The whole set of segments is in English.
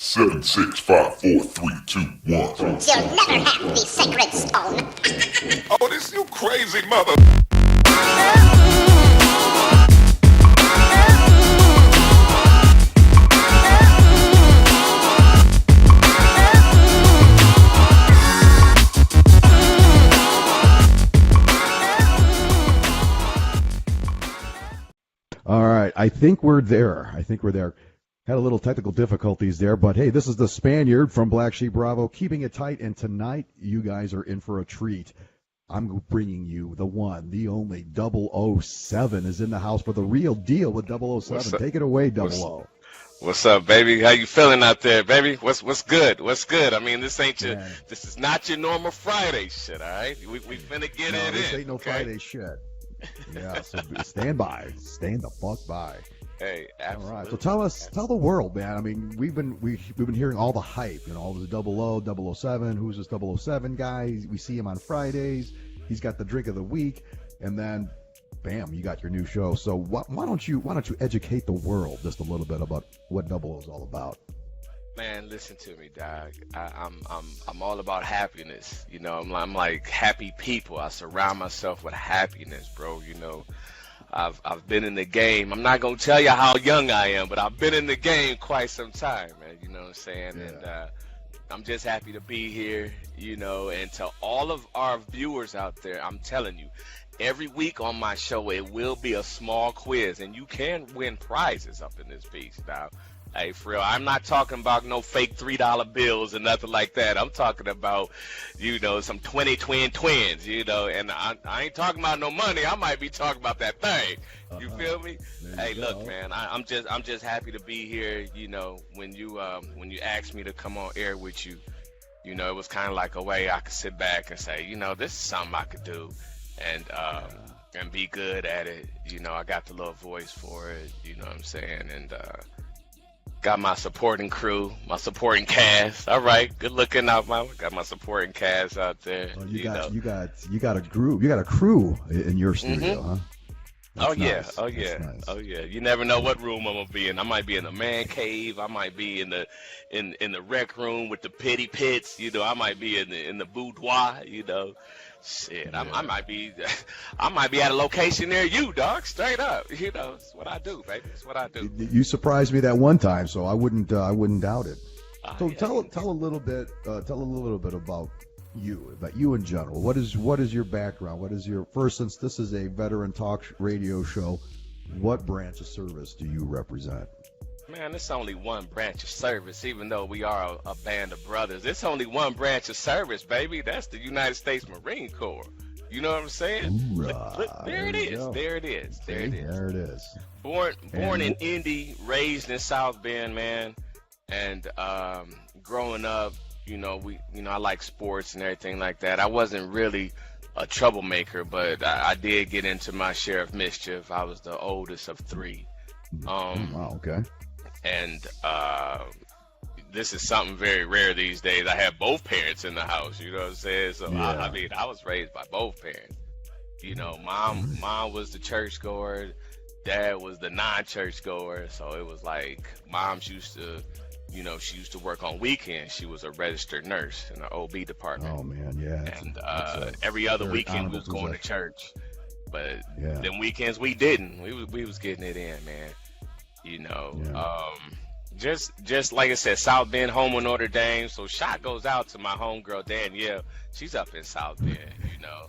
Seven, 6, 5, 4, 3, 2, 1. You'll never have the sacred stone. Oh, this you crazy mother. All right, I think we're there. Had a little technical difficulties there, but hey, this is the Spaniard from BlackSheep Bravo, keeping it tight, and tonight you guys are in for a treat. I'm bringing you the one, the only 007 is in the house for the real deal with 007. Take it away, 00. What's up, baby? How you feeling out there, baby? What's good? What's good? I mean, this is not your normal Friday shit, all right? We finna get it in. This ain't no Friday shit. Yeah, so stand the fuck by. Hey, absolutely. All right, so tell the world, man. I mean, we've been hearing all the hype, all this 00, 007. Who's this 007 guy? We see him on Fridays. He's got the drink of the week, and then, bam, you got your new show. So why don't you educate the world just a little bit about what 00 is all about? Man, listen to me, dog. I'm all about happiness. I'm like happy people. I surround myself with happiness, bro. I've been in the game. I'm not gonna tell you how young I am, but I've been in the game quite some time, man. You know what I'm saying? Yeah. And I'm just happy to be here. And to all of our viewers out there, I'm telling you, every week on my show it will be a small quiz, and you can win prizes up in this piece, dog. Hey, for real, I'm not talking about no fake $3 bills and nothing like that. I'm talking about, some 20 twins, and I ain't talking about no money. I might be talking about that thing. You feel me? Hey, look, man, I'm just happy to be here. When you asked me to come on air with you, it was kind of like a way I could sit back and say, this is something I could do, and be good at it. I got the little voice for it. You know what I'm saying? And got my supporting crew, my supporting cast. All right, good looking out, got my supporting cast out there. Well, you got a crew. You got a crew in your studio, huh? That's nice. Oh yeah. You never know what room I'm gonna be in. I might be in the man cave. I might be in the rec room with the pity pits. I might be in the boudoir. Shit, yeah. I might be at a location near you, dog. Straight up, it's what I do, baby. It's what I do. You surprised me that one time, so I wouldn't doubt it. So tell a little bit about you in general. What is your background? What is your since this is a veteran talk radio show, what branch of service do you represent? Man, it's only one branch of service, even though we are a band of brothers. It's only one branch of service, baby. That's the United States Marine Corps. You know what I'm saying? Look, there it is. Born in Indy, raised in South Bend, man. And growing up, I like sports and everything like that. I wasn't really a troublemaker, but I did get into my share of mischief. I was the oldest of three. Wow, okay. And this is something very rare these days. I have both parents in the house, you know what I'm saying? So, yeah. I was raised by both parents. Mom was the churchgoer, dad was the non-church goer. So it was like mom's used to, she used to work on weekends. She was a registered nurse in the OB department. Oh, man, yeah. And every other weekend we was going to church. But them weekends we didn't. We was getting it in, man. Just like I said, South Bend, home of Notre Dame. So shot goes out to my homegirl Danielle. She's up in South Bend.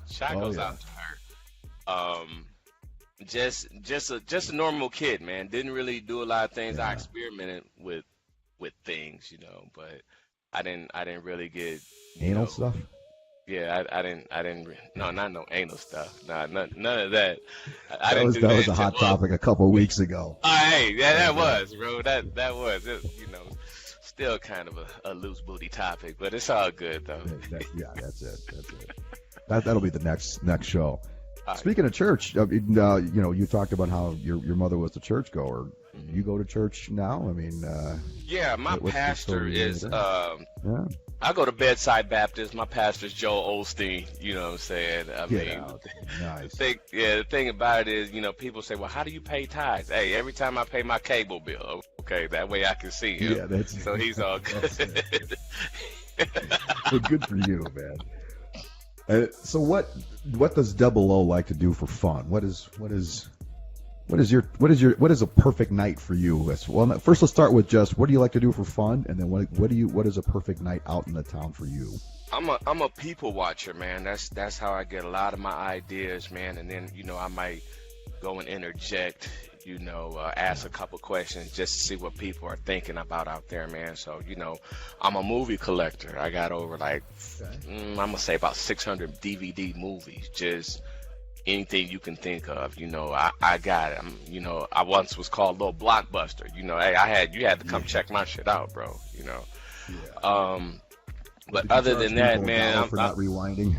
Shot goes out to her. Just a normal kid, man. Didn't really do a lot of things. I experimented with things, but I didn't really get anal stuff. Yeah, I didn't. No, not no anal stuff. Nah, none of that. That was a hot topic a couple of weeks ago. Hey, that was, bro. That was, still kind of a loose booty topic, but it's all good though. That's it. That'll be the next show. Speaking of church, you talked about how your mother was the churchgoer. You go to church now? I mean, my pastor is I go to Bedside Baptist. My pastor's Joel Osteen. You know what I'm saying? I Get mean, out. Nice. the thing about it is, people say, well, how do you pay tithes? Hey, every time I pay my cable bill, okay, that way I can see him. Yeah, that's so he's all good. Well, good for you, man. So what does Double O like to do for fun? What is a perfect night for you? Well, first let's start with just what do you like to do for fun, and then what is a perfect night out in the town for you? I'm a people watcher, man. That's how I get a lot of my ideas, man. And then I might go and interject, ask a couple questions just to see what people are thinking about out there, man. So I'm a movie collector. I got over I'm gonna say about 600 DVD movies, just anything you can think of. I got it. I once was called Little Blockbuster. Hey, you had to come check my shit out, bro. Yeah. But other than that, man, I'm not rewinding.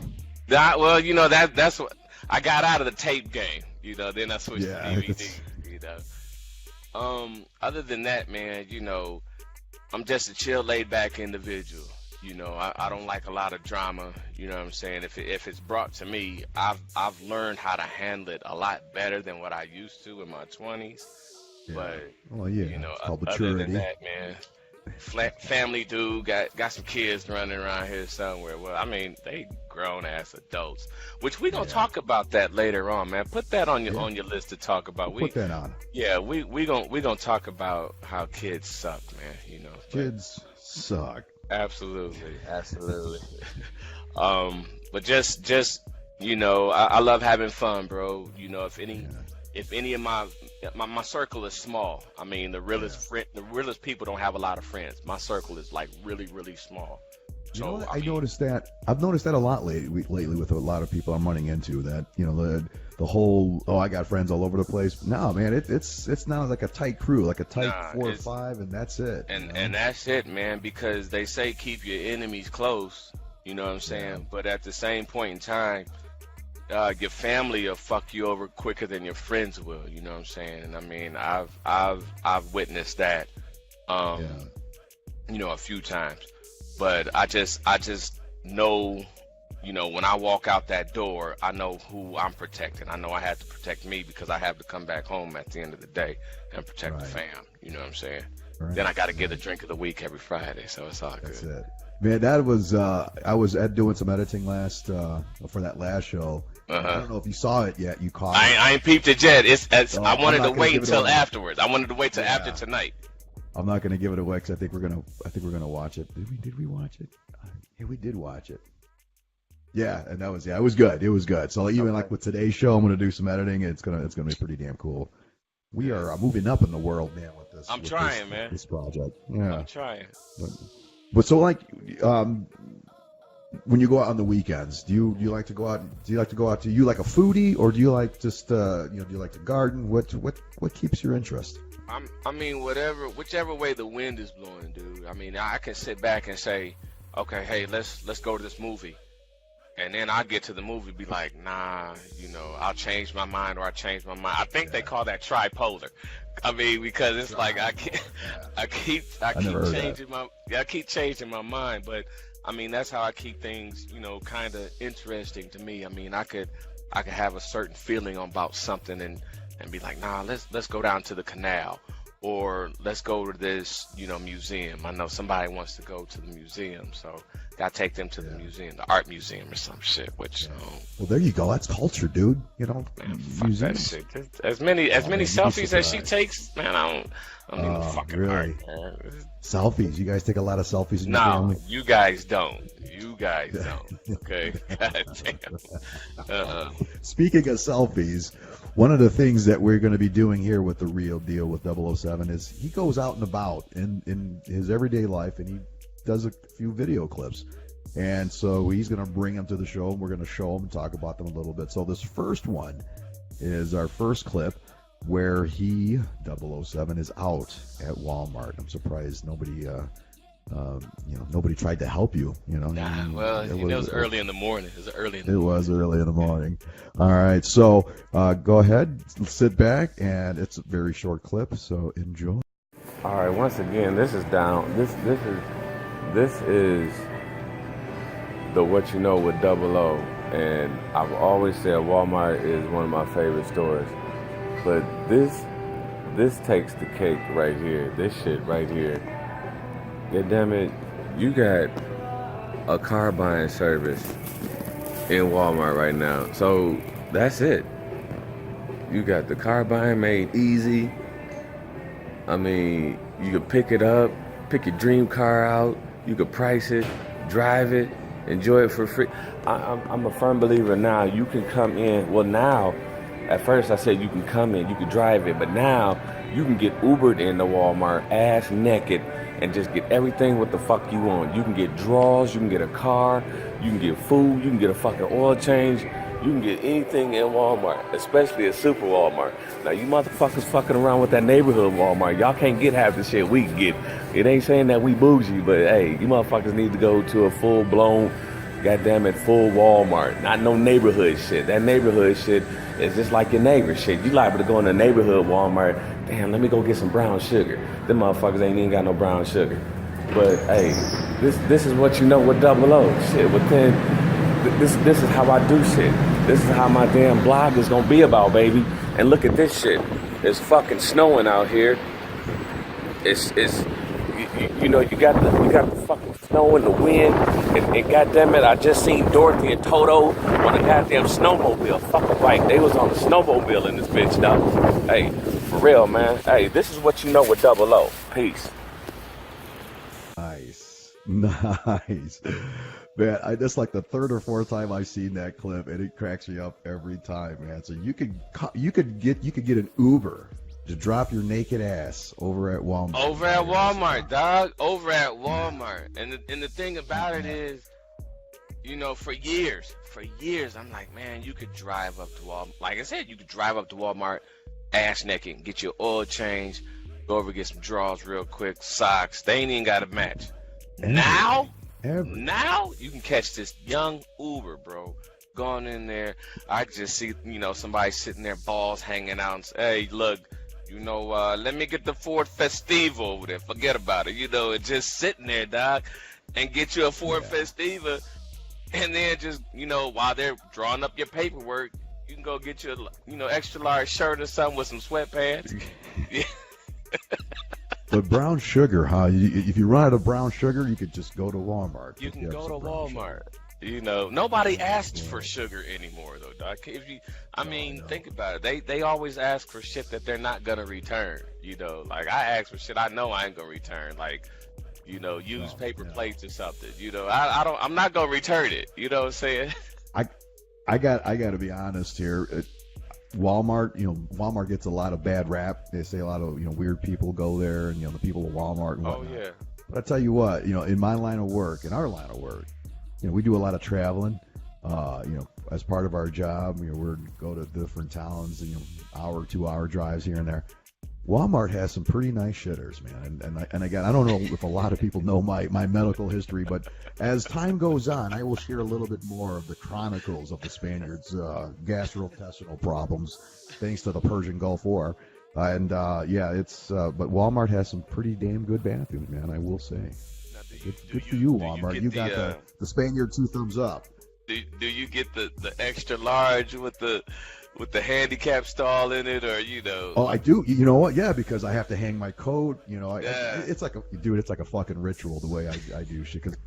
That's what I got out of the tape game. Then I switched to DVD. Other than that, man, I'm just a chill, laid back individual. I don't like a lot of drama. You know what I'm saying? If it's brought to me, I've learned how to handle it a lot better than what I used to in my 20s. Yeah. But it's called other maturity. than that, man, family dude, got some kids running around here somewhere. Well, I mean, they grown ass adults, which we gonna talk about that later on, man. Put that on your list to talk about. Put that on. Yeah, we gonna talk about how kids suck, man. Kids suck. Absolutely. But just I love having fun, bro. If any of my circle is small. I mean, the realest people don't have a lot of friends. My circle is like really, really small. So I noticed that. I've noticed that a lot lately with a lot of people I'm running into. That the whole I got friends all over the place. No, man, it's not like a tight crew, like a tight 4 or 5, and that's it. And that's it, man. Because they say keep your enemies close. You know what I'm saying? Yeah. But at the same point in time, your family will fuck you over quicker than your friends will. You know what I'm saying? And I mean, I've witnessed that, a few times. But I just know, when I walk out that door, I know who I'm protecting. I know I have to protect me because I have to come back home at the end of the day and protect the fam. You know what I'm saying? Right. Then I got to get a drink of the week every Friday, so it's all good. That's it. Man, that was I was doing some editing for that last show. I don't know if you saw it yet. You caught it. I ain't peeped it yet. I wanted to wait until afterwards. I wanted to wait till after tonight. I'm not going to give it away because I think we're gonna watch it. Did we watch it? Yeah, we did watch it. Yeah, and that was it was good. It was good. So even like with today's show, I'm going to do some editing. It's gonna be pretty damn cool. We are moving up in the world, man. With this, I'm trying, man. This project. Yeah, I'm trying. But so like, when you go out on the weekends, do you like to go out? Do you like to go out? Do you like a foodie, or do you like just do you like to garden? What keeps your interest? I mean, whichever way the wind is blowing, dude. I mean, I can sit back and say, okay, hey, let's go to this movie, and then I get to the movie, be like, nah, I'll change my mind, or I change my mind. I think they call that tripolar. I mean, because it's like I keep changing my mind, but I mean that's how I keep things, kind of interesting to me. I mean, I could have a certain feeling about something and be like, nah, let's go down to the canal, or let's go to this, museum. I know somebody wants to go to the museum, so gotta take them to the museum, the art museum or some shit. Which well, there you go. That's culture, dude. Man, fuck that shit. As many selfies as she takes, man, I don't need no fucking really? art, man. Selfies. You guys take a lot of selfies in your family? No, you guys don't. Okay. God damn. Speaking of selfies, one of the things that we're going to be doing here with The Real Deal with 007 is he goes out and about in his everyday life, and he does a few video clips. And so he's going to bring them to the show, and we're going to show them and talk about them a little bit. So this first one is our first clip where 007 is out at Walmart. I'm surprised nobody tried to help you. Nah, well, it was early in the morning. It was early in the morning. All right, so go ahead, sit back, and it's a very short clip, so enjoy. All right, once again, this is down. This is the What You Know with Double O, and I've always said Walmart is one of my favorite stores. But this takes the cake right here. This shit right here. God damn it, you got a car buying service in Walmart right now. So that's it. You got the car buying made easy. I mean, you could pick it up, pick your dream car out, you could price it, drive it, enjoy it for free. I'm a firm believer now. You can come in. Well, now, at first I said you can come in, you can drive it, but now you can get Ubered into Walmart ass naked and just get everything what the fuck you want. You can get drawers, you can get a car, you can get food, you can get a fucking oil change. You can get anything in Walmart, especially at Super Walmart. Now, you motherfuckers fucking around with that neighborhood Walmart. Y'all can't get half the shit we can get. It ain't saying that we bougie, but hey, you motherfuckers need to go to a full-blown, goddammit, full Walmart. Not no neighborhood shit. That neighborhood shit is just like your neighbor shit. You liable to go in the neighborhood Walmart, damn, let me go get some brown sugar. Them motherfuckers ain't even got no brown sugar. But hey, this is what you know with Double O. Shit, within... This is how I do shit. This is how my damn blog is gonna be about, baby. And look at this shit. It's fucking snowing out here. It's you know, you got the fucking snow and the wind. And goddamn it, I just seen Dorothy and Toto on a goddamn snowmobile. Fuck a bike. They was on the snowmobile in this bitch, though. Hey, for real, man. Hey, this is what you know with Double O. Peace. Nice. Man, that's like the third or fourth time I've seen that clip, and it cracks me up every time, man. So you could get an Uber to drop your naked ass over at Walmart. Over at Walmart, dog. Over at Walmart. And the thing about it is, you know, for years, I'm like, man, you could drive up to Walmart. Like I said, you could drive up to Walmart, ass naked, get your oil change, go over get some drawers real quick, socks. They ain't even got a match. Now you can catch this young Uber, bro, going in there. I just see, you know, somebody sitting there, balls hanging out, and say, hey, look, you know, let me get the Ford Festiva over there. Forget about it, you know, and just sitting there, dog, and get you a Ford Festiva, and then just, you know, while they're drawing up your paperwork, you can go get you a, you know, extra large shirt or something with some sweatpants. But brown sugar, huh? If you run out of brown sugar, you could just go to Walmart. You can go to Walmart. You know, nobody asks for sugar anymore, though, Doc. If you, I mean, think about it. They always ask for shit that they're not gonna return. You know, like I ask for shit I know I ain't gonna return. Like, you know, used paper plates or something. You know, I'm not gonna return it. You know what I'm saying? I got to be honest here. Walmart, you know, Walmart gets a lot of bad rap. They say a lot of, you know, weird people go there, and, you know, the people at Walmart and whatnot. Oh, yeah. But I tell you what, you know, in my line of work, in our line of work, you know, we do a lot of traveling. You know, as part of our job, you know, we go to different towns, you know, hour, 2 hour drives here and there. Walmart has some pretty nice shitters, man. And again, I don't know if a lot of people know my medical history, but as time goes on, I will share a little bit more of the chronicles of the Spaniards' gastrointestinal problems, thanks to the Persian Gulf War. Yeah, it's but Walmart has some pretty damn good bathrooms, man. I will say. Good for you, Walmart. You got the Spaniard 2 thumbs up. Do you get the extra large with the handicap stall in it, or you know? Oh, I do. You know what? Yeah, because I have to hang my coat. You know, it's like it's like a fucking ritual the way I do shit. Because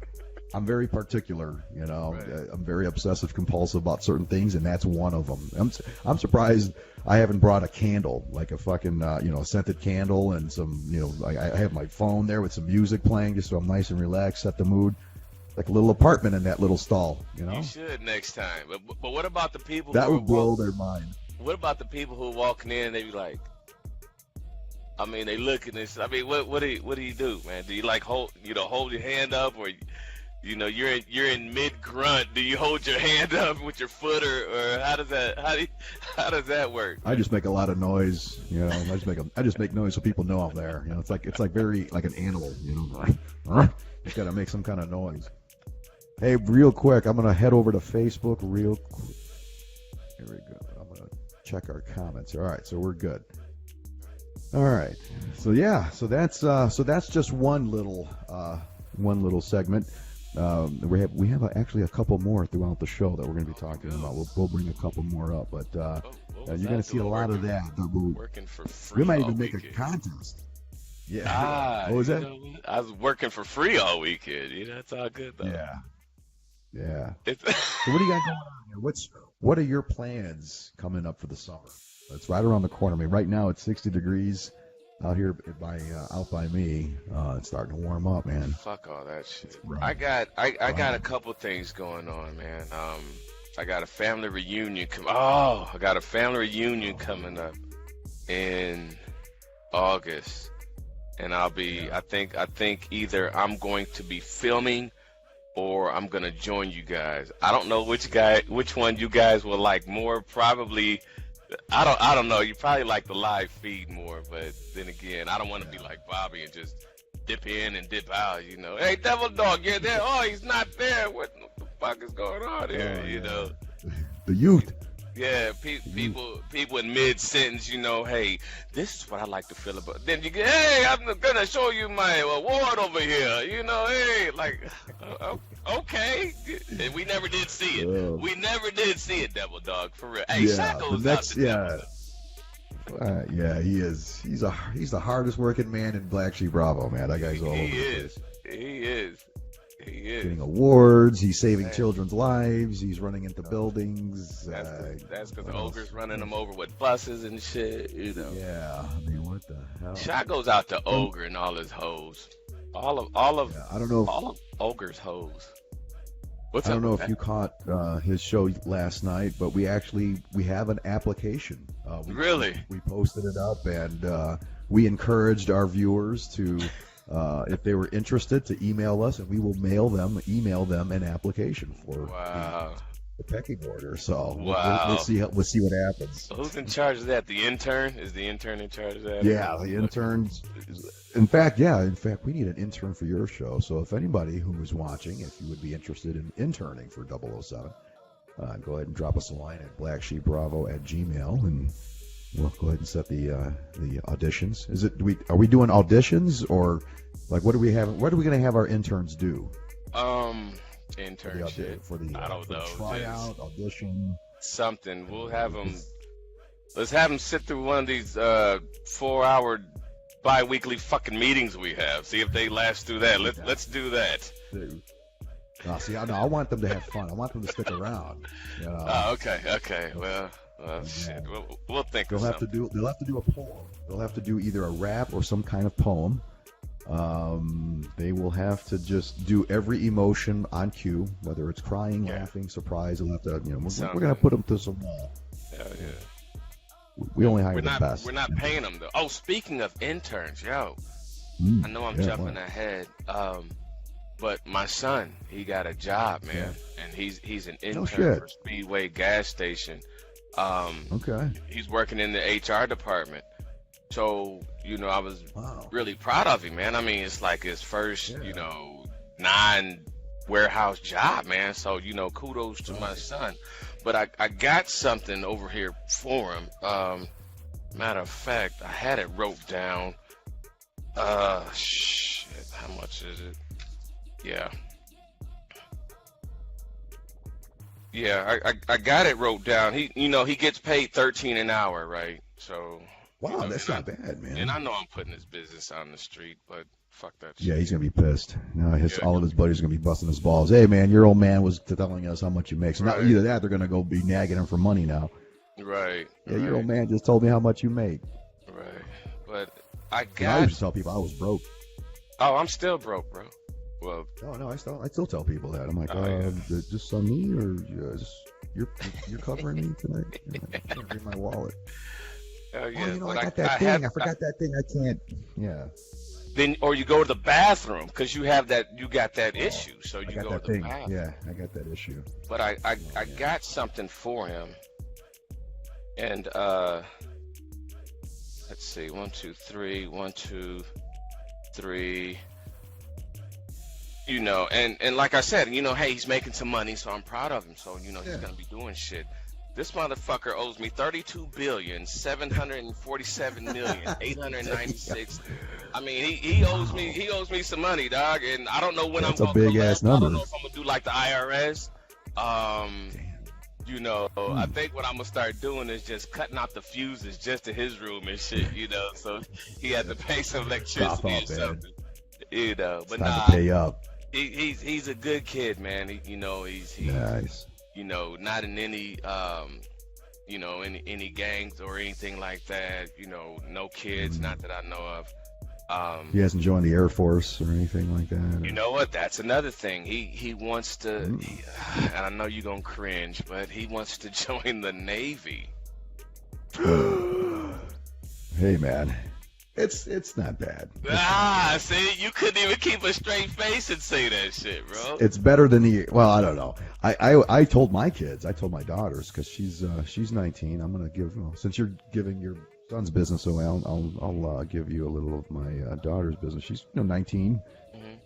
I'm very particular. You know, right. I'm very obsessive compulsive about certain things, and that's one of them. I'm surprised I haven't brought a candle, like a fucking you know, scented candle, and some, you know, I have my phone there with some music playing, just so I'm nice and relaxed, set the mood. Like a little apartment in that little stall, you know? You should next time. But what about the people that would blow their mind? What about the people who are walking in and they be like, I mean, they look at this. I mean, what do you do, man? Do you like hold your hand up, or you know, you're in mid grunt? Do you hold your hand up with your foot, or how does that work? I just make a lot of noise, you know. I just make noise so people know I'm there. You know, it's like very like an animal, you know. Just gotta make some kind of noise. Hey, real quick, I'm gonna head over to Facebook real quick. Here we go. I'm gonna check our comments. All right, so we're good. All right, so yeah, so that's just one little segment. We have actually a couple more throughout the show that we're going to be talking about. We'll bring a couple more up, but What was you're going to that see a doing? lot of that. Working for We free might all even make a weekend. contest. Yeah. Ah, What was you that? know what? I was working for free all weekend. You know, it's all good though. Yeah. Yeah. It's So what do you got going on here? What are your plans coming up for the summer? It's right around the corner. I mean, right now it's 60 degrees out here out by me. It's starting to warm up, man. fuck all that shit. Right. I got a couple things going on, man. I got a family reunion I got a family reunion coming up in August, and I'll be. I think either I'm going to be filming or I'm gonna join you guys. I don't know which one you guys will like more. Probably, I don't know. You probably like the live feed more, but then again, I don't want to be like Bobby and just dip in and dip out. You know, hey, Devil Dog, you're there. Oh, he's not there. What the fuck is going on here? Oh, You yeah. know. The youth. Yeah, people in mid sentence, you know, hey, this is what I like to feel about. Then you get, hey, I'm gonna show you my award over here, you know, hey, like, okay, and we never did see it. Oh. We never did see it, Devil Dog, for real. Hey, Yeah, shout goes the out next- to Devil Dog. Yeah, he is. He's the hardest working man in Black Sheep Bravo, man. That guy's all over He the is. place. He is. He is. Getting awards. He's saving Man. children's lives. He's running into buildings. That's because the what else? ogre's running them over with buses and shit, you know. Yeah, I mean, what the hell? Shot goes out to Ogre and all his hoes. All of Yeah, I don't know. all of Ogre's hoes. What's I don't up know with if that? you caught his show last night, but we have an application. Really? We posted it up, and we encouraged our viewers to, if they were interested, to email us, and we will email them an application for Wow. the pecking order. So Wow. we'll see what happens. Who's in charge of that? The intern? Is the intern in charge of that? Yeah, the interns. In fact, we need an intern for your show. So if anybody who is watching, if you would be interested in interning for 007, go ahead and drop us a line at blacksheepbravo@gmail, and we'll go ahead and set the auditions. Are we doing auditions, or like what are we going to have our interns do? Internship. For the I don't know. tryout, audition. Something. We'll have them. Let's have them sit through one of these 4-hour bi-weekly fucking meetings we have. See if they last through that. Let's do that. I want them to have fun. I want them to stick around. You know? Okay. Well, shit. We'll think of something. They'll have to do a poem. They'll have to do either a rap or some kind of poem. They will have to just do every emotion on cue, whether it's crying, laughing, surprise. They'll have to, we're gonna put them to some. Hell yeah. We only hire the best. We're not paying them though. Oh, speaking of interns, yo, I know I'm jumping ahead. But my son, he got a job, man, and he's an intern for Speedway gas station. Okay. He's working in the HR department. So, I was really proud of him, man. I mean, it's like his first, non-warehouse job, man. So, kudos to my son. But I got something over here for him. Matter of fact, I had it wrote down. Shit, how much is it? Yeah, I got it wrote down. He gets paid $13 an hour, right? So. Wow, that's not bad, man. And I know I'm putting his business out on the street, but fuck that shit. Yeah, he's gonna be pissed. No, all of his buddies are gonna be busting his balls. Hey, man, your old man was telling us how much you make. So now either that, they're gonna go be nagging him for money now. Right. Yeah, your old man just told me how much you make. Right. But I used to tell people I was broke. Oh, I'm still broke, bro. Well. Oh no, I still tell people that. I'm like, just on me, or you're covering me tonight. I can't bring my wallet. Oh, yeah. I got that thing. I forgot that thing. I can't. Yeah. Then, or you go to the bathroom because you got that issue. So you go to the bathroom. Yeah, I got that issue. But I got something for him, and let's see, 1, 2, 3, 1, 2, 3. And like I said, hey, he's making some money, so I'm proud of him. So he's gonna be doing shit. This motherfucker owes me $32,747,896,000 I mean, he owes me some money, dog, and I don't know when That's I'm a gonna big collect. ass I don't number. know if I'm gonna do like the IRS. You know, I think what I'm gonna start doing is just cutting out the fuses just to his room and shit. You know, so he had to pay some Cough electricity or up, man. something. You know, but Time nah, to pay up. he's a good kid, man. You know, he's Nice. you know, not in any you know, any gangs or anything like that. You know, no kids, not that I know of. He hasn't joined the Air Force or anything like that. You know what? That's another thing. He wants to, and I know you're gonna cringe, but he wants to join the Navy. Hey, man, it's not bad. See, you couldn't even keep a straight face and say that shit, bro. It's better than the. Well, I don't know. I told my kids, I told my daughters, because she's 19. I'm gonna give, since you're giving your son's business away, I'll give you a little of my daughter's business. She's 19.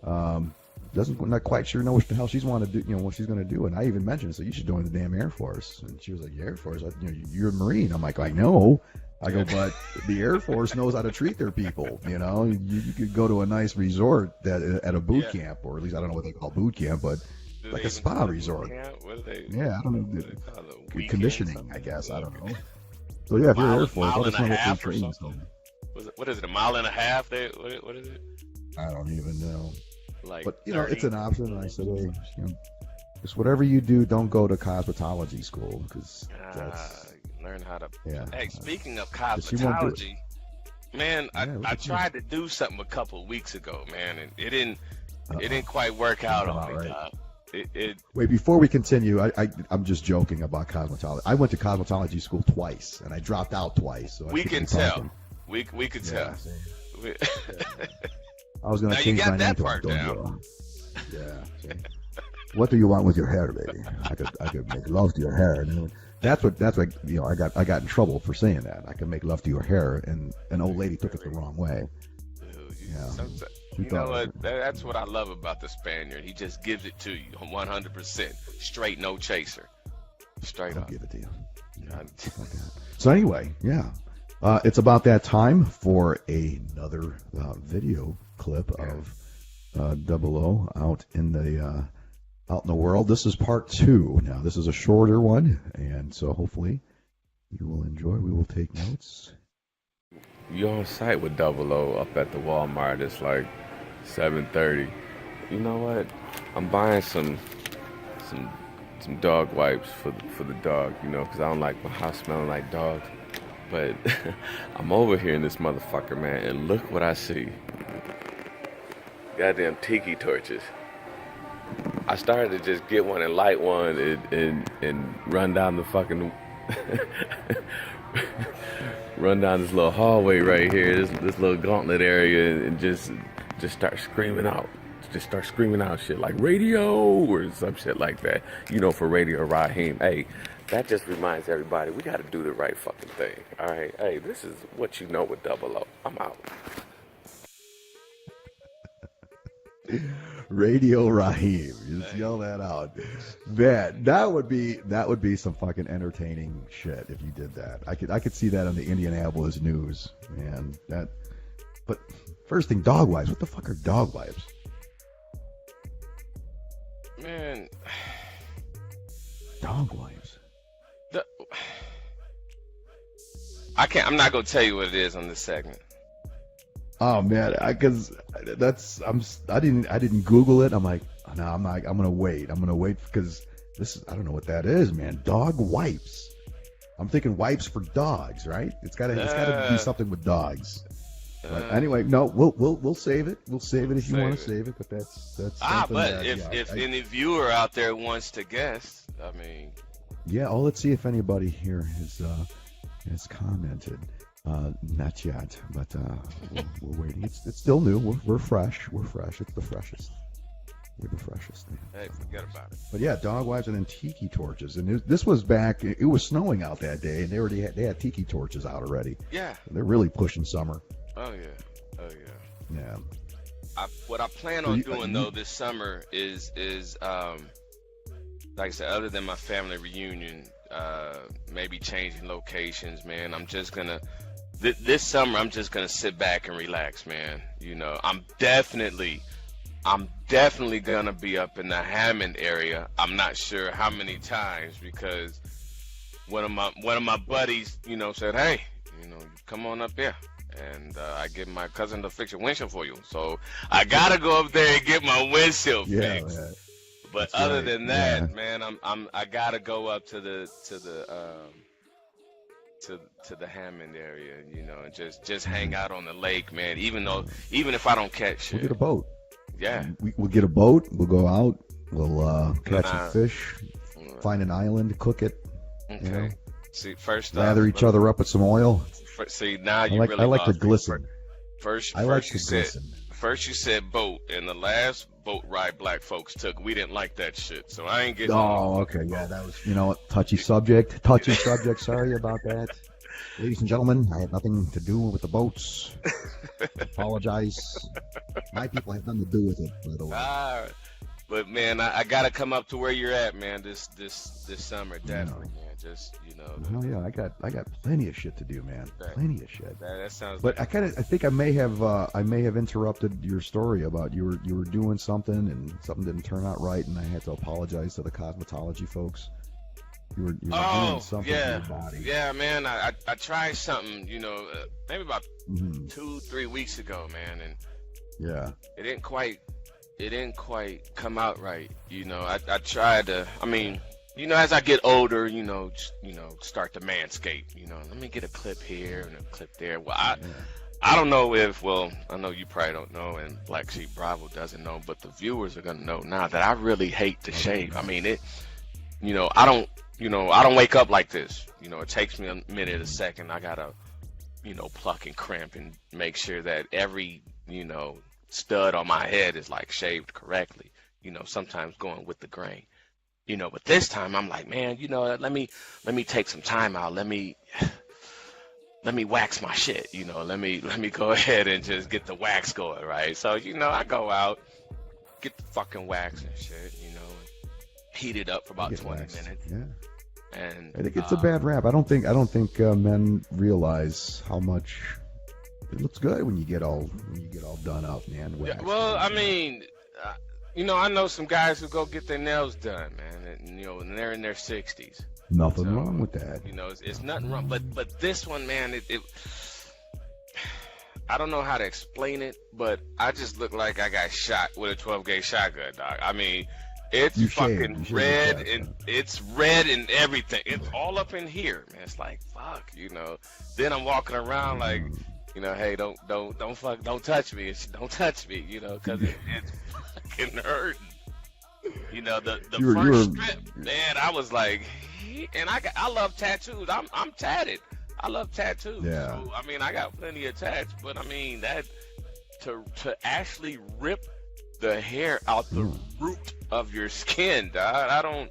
Not quite sure know what the hell she's want to do, what she's gonna do. And I even mentioned, so you should join the damn Air Force. And she was like, Air Force? You're a Marine. I'm like, I know. I go, but the Air Force knows how to treat their people. You could go to a nice resort at a boot camp, or at least I don't know what they call boot camp, but Do like they a even spa call it resort. boot camp? What do they? Yeah, I don't know. What do they call it? Weekend Conditioning, something? I guess. I don't know. So yeah, if you're Air Force, mile let us and know a what half they or train. something? What is it? A mile and a half? What is it? I don't even know. Like, But it's 30? an option. And I said, hey, just whatever you do, don't go to cosmetology school, because that's Learn how to. yeah. Hey, speaking of she won't do it. cosmetology, man, Yeah, look I at you. tried to do something a couple of weeks ago, man, and it didn't quite work out on me, Right. dog. It Wait, before we continue, I'm just joking about cosmetology. I went to cosmetology school twice, and I dropped out twice. So I we keep can on tell. talking. We could Yeah, tell. see. We- I was going Now to you change got my name that to part Antonio. Yeah. See. What do you want with your hair, baby? I could make love to your hair. And that's what I got in trouble for saying that. I can make love to your hair, and an old lady took it the wrong way. Yeah. You know what? That's what I love about the Spaniard. He just gives it to you 100%, straight, no chaser, straight I'll up. give it to you. Yeah. So anyway, yeah, it's about that time for another video clip of Double O out in the world. This is part 2. Now this is a shorter one, and so hopefully you will enjoy. We will take notes. You on site with Double O up at the Walmart. It's like 7:30. You know what? I'm buying some dog wipes for the dog. Because I don't like my house smelling like dogs. But I'm over here in this motherfucker, man, and look what I see. Goddamn tiki torches. I started to just get one and light one and run down the fucking run down this little hallway right here, this little gauntlet area, and just start screaming out. Just start screaming out shit like radio or some shit like that. For Radio Raheem. Hey, that just reminds everybody, we got to do the right fucking thing. All right? Hey, this is what you know with Double O. I'm out. Radio Raheem, you just yell that out. Man, that would be some fucking entertaining shit if you did that. I could see that on the Indianapolis news, man. But first thing, dog wipes. What the fuck are dog wipes? Man, Dog wipes. I'm not gonna tell you what it is on this segment. Oh man, I didn't Google it. I'm like, no, I'm gonna wait. I'm gonna wait because I don't know what that is, man. Dog wipes. I'm thinking wipes for dogs, right? It's gotta be something with dogs. But anyway, no, we'll save it. We'll save it if you want to save it. But that's something But that, if any viewer out there wants to guess, I mean, yeah. Oh, let's see if anybody here has commented. Not yet, but we're waiting. It's still new. We're fresh. We're fresh. It's the freshest. We're the freshest. hey, forget about it. But yeah, dog wipes and then tiki torches. And this was back. It was snowing out that day, and they had tiki torches out already. Yeah. They're really pushing summer. Oh yeah. Yeah. What I plan on doing though this summer is like I said, other than my family reunion, maybe changing locations, man. I'm just gonna this summer I'm just gonna sit back and relax, man. You know, I'm definitely gonna be up in the Hammond area. I'm not sure how many times because one of my buddies, you know, said, "Hey, you know, come on up here," and I get my cousin to fix your windshield for you. So I gotta go up there and get my windshield fixed. Man. But That's other right. than that, man, I gotta go up to the to the Hammond area, you know, and just hang out on the lake, man. Even if I don't catch We'll shit, get a boat. yeah. We'll get a boat. We'll go out. We'll catch some fish. Uh, Find an island. Cook it. Okay. You know, See, first lather off, each other up with some oil. see now I you like really I like to lost me. glisten. First, I like first to you said glisten. first you said boat, and the last boat ride black folks took, we didn't like that shit. So I ain't getting. Oh, okay. Yeah, that was, you know, touchy subject. Touchy subject. Sorry about that. Ladies and gentlemen, I had nothing to do with the boats. Apologize. My people have nothing to do with it, by the way. But man, I gotta come up to where you're at, man. This summer, definitely, man. Just Oh yeah, I got plenty of shit to do, man. Plenty of shit. that sounds. But like, I think I may have interrupted your story about you were doing something and something didn't turn out right, and I had to apologize to the cosmetology folks. You were doing something to your body. Yeah, man. I tried something, maybe about Mm-hmm. 2-3 weeks ago, man, and Yeah. it didn't quite come out right. I tried to. I mean, as I get older, start to manscape. Let me get a clip here and a clip there. Well, I don't know if. Well, I know you probably don't know, and Black Sheep Bravo doesn't know, but the viewers are gonna know now that I really hate to shave. I mean, I don't wake up like this. It takes me a minute, a second. I gotta, pluck and crimp and make sure that every, stud on my head is like shaved correctly. Sometimes going with the grain. But this time I'm like, man, let me take some time out. Let me wax my shit. Let me go ahead and just get the wax going, right? So, I go out, get the fucking wax and shit, and heat it up for about 20 minutes. Yeah. And I think it's a bad rap. I don't think men realize how much it looks good when you get all done up, man. yeah, well, I mean, I know some guys who go get their nails done, man, and they're in their 60s. Nothing wrong with that. It's nothing wrong. But this one, man, it I don't know how to explain it, but I just look like I got shot with a 12-gauge shotgun, dog. I mean, it's fucking red, and it's red and everything. It's all up in here, man. It's like, fuck, Then I'm walking around like, hey, don't touch me. Don't touch me, because it's fucking hurting. The first strip, man, I was like, and I love tattoos. I'm tatted. I love tattoos. Yeah. So, I mean, I got plenty of tats, but I mean that to actually rip the hair out the root of your skin, dog. I don't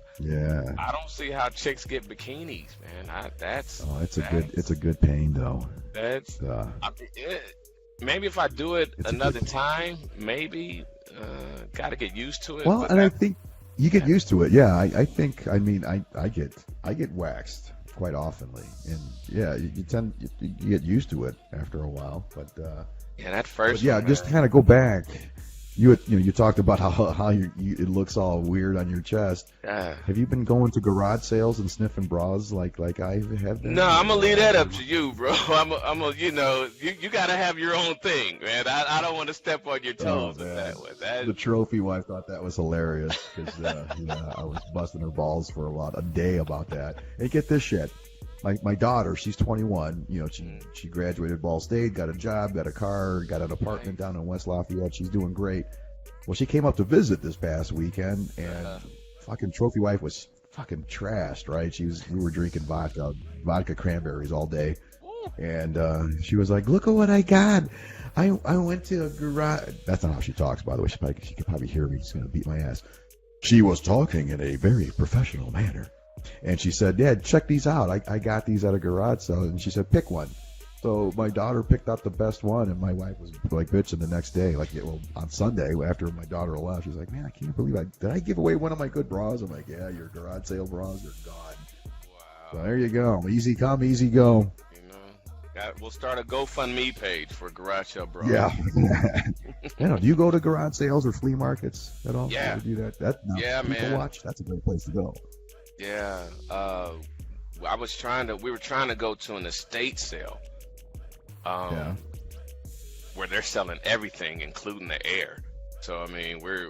see how chicks get bikinis, man. It's a good pain though. That's maybe if I do it another time, maybe got to get used to it. Well, and I think you get used to it. Yeah, I think. I mean, I get waxed quite oftenly, and yeah, you get used to it after a while. But that first. But yeah, one, just man. kind of go back. You talked about how it looks all weird on your chest. Yeah. Have you been going to garage sales and sniffing bras like I have been? No, I'm gonna leave that up to you, bro. you gotta have your own thing, man. I don't want to step on your toes with that one. The trophy wife thought that was hilarious because I was busting her balls for a day about that. And get this shit. My daughter, she's 21. She graduated Ball State, got a job, got a car, got an apartment down in West Lafayette. She's doing great. Well, she came up to visit this past weekend, and fucking trophy wife was fucking trashed, right? We were drinking vodka cranberries all day, and she was like, "Look at what I got. I went to a garage." That's not how she talks, by the way. She could probably hear me. She's gonna beat my ass. She was talking in a very professional manner. And she said, "Dad, check these out. I got these at a garage sale." And she said, "Pick one." So my daughter picked out the best one, and my wife was like bitching the next day, on Sunday after my daughter left. She's like, "Man, I can't believe did I give away one of my good bras?" I'm like, "Yeah, your garage sale bras are gone." Wow. So there you go. Easy come, easy go. We'll start a GoFundMe page for Garage Sale Bro. Yeah. Do you go to garage sales or flea markets at all? Yeah. Do you do that? Yeah, People man. watch. That's a great place to go. Yeah. We were trying to go to an estate sale. Where they're selling everything, including the air. So I mean, we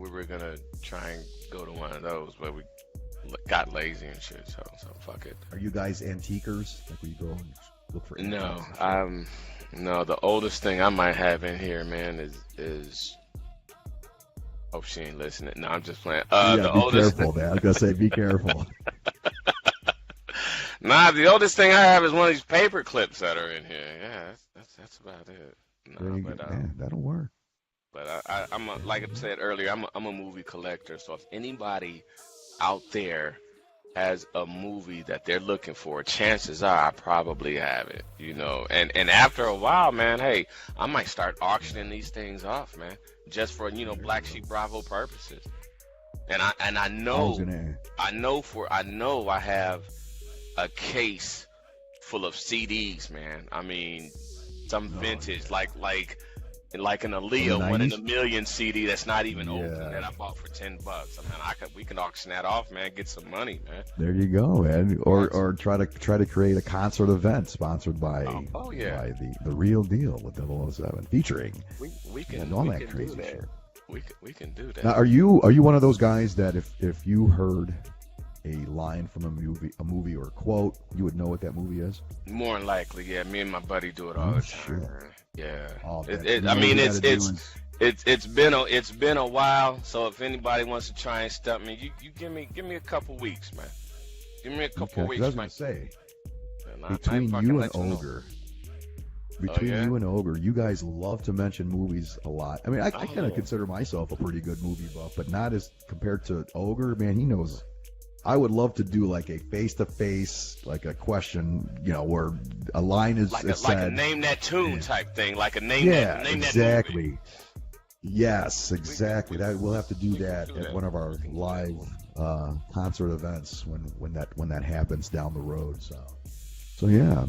were gonna try and go to one of those, but we got lazy and shit. So fuck it. Are you guys antiquers? Like where you go and look for? No. The oldest thing I might have in here, man, is. Oh, she ain't listening. No, I'm just playing. Be careful, man. I was gonna say, be careful. Nah, the oldest thing I have is one of these paper clips that are in here. Yeah, that's about it. That'll work. But like I said earlier, I'm a movie collector. So if anybody out there has a movie that they're looking for, chances are I probably have it. And after a while, man, hey, I might start auctioning these things off, man, just for Black Sheep Bravo purposes. And I know I have a case full of CDs, man. I mean, some vintage, like an Aaliyah 1 in a Million CD that's not even open that I bought for $10. I mean, we can auction that off, man. Get some money, man. There you go, man. Or try to create a concert event sponsored by by the Real Deal with 007 featuring we can all we that can crazy do that. shit. We can do that. Now, are you one of those guys that if you heard a line from a movie or a quote, you would know what that movie is? More than likely, yeah. Me and my buddy do it all the time. Sure. Yeah. It's been a while. So if anybody wants to try and stump me, you give me a couple weeks, man. Give me a couple weeks, I was man. gonna say, between you and Ogre. You and Ogre, you guys love to mention movies a lot. I mean, I kind of consider myself a pretty good movie buff, but not as compared to Ogre. Man, he knows. I would love to do like a face-to-face, like a question, where a line is said. Like a name that tune type thing, like a name that exactly. That Yes, exactly. We'll have to do that at one of our live concert events when that happens down the road. So yeah.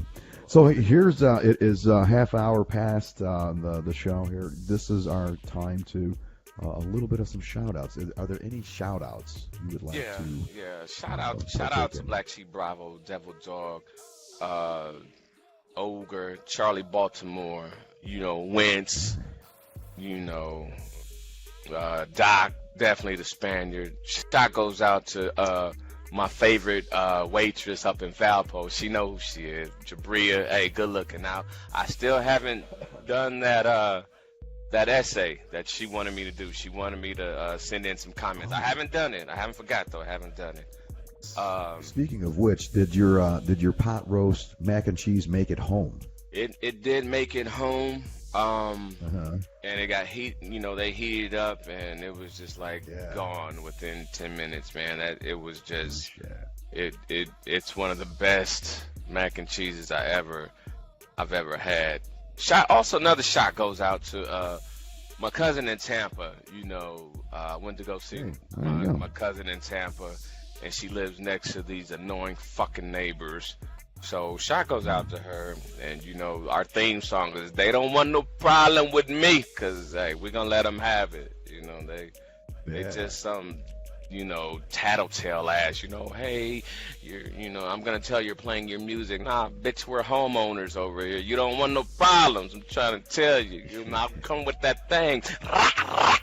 So here's it is half hour past the show here. This is our time to a little bit of some shout outs. Are there any shout outs you would like to? Yeah. Shout out to Black Sheep Bravo, Devil Dog, Ogre, Charlie Baltimore, Wentz, Doc, definitely the Spaniard. Shout goes out to my favorite waitress up in Valpo. She knows who she is. Jabria, hey, good looking out. I still haven't done that essay that she wanted me to do. She wanted me to send in some comments. I haven't done it. I haven't forgot though. I haven't done it. Speaking of which, did your pot roast mac and cheese make it home? It did make it home. And it got they heated up, and it was just gone within 10 minutes, man. It was just it's one of the best mac and cheeses I've ever had. Another shot goes out to my cousin in Tampa. I went to go see my cousin in Tampa, and she lives next to these annoying fucking neighbors. So shot goes out to her, and our theme song is "They Don't Want No Problem With Me," cause hey, we're gonna let them have it. They just some tattletale ass. Hey, I'm gonna tell you're playing your music. Nah, bitch, we're homeowners over here. You don't want no problems. I'm trying to tell you. I'll come with that thing.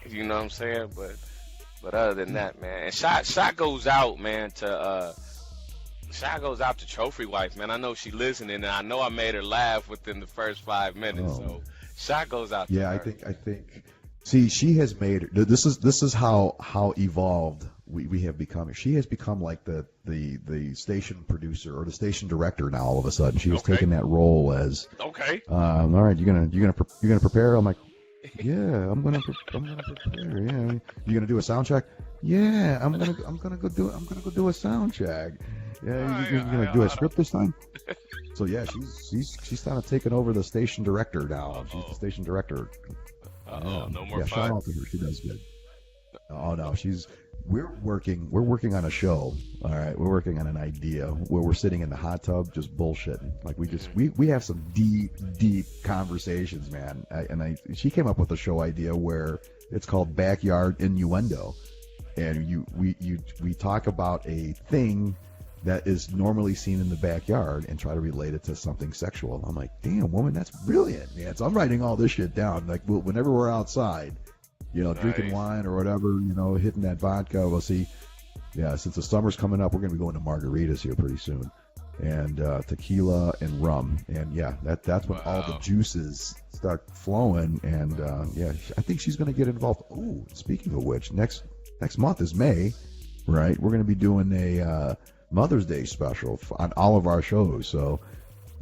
You know what I'm saying? But other than that, man, and shot goes out, man, to Shout goes out to Trophy Wife, man. I know she listening, and I know I made her laugh within the first 5 minutes. So shout goes out to her. I think. See, she has made. This is how evolved we have become. She has become like the station producer or the station director now. All of a sudden, she has taken that role as. Okay. All right, you're gonna prepare. I'm like, yeah, I'm gonna prepare. Yeah, you gonna do a sound check? Yeah, I'm gonna go do a sound check. Yeah, you're gonna do a script this time. So yeah, she's kind of taking over the station director now. She's the station director. No more fun. Shout out to her. She does good. Oh no, We're working on a show. All right, we're working on an idea where we're sitting in the hot tub just bullshitting. Like we have some deep conversations, man. She came up with a show idea where it's called Backyard Innuendo, and we talk about a thing that is normally seen in the backyard and try to relate it to something sexual. I'm like, damn, woman, that's brilliant, man. So I'm writing all this shit down. Like, whenever we're outside, drinking wine or whatever, hitting that vodka. We'll see. Yeah, since the summer's coming up, we're going to be going to margaritas here pretty soon. And tequila and rum. And, yeah, that's when all the juices start flowing. And, I think she's going to get involved. Oh, speaking of which, next month is May, right? We're going to be doing a Mother's Day special on all of our shows. So,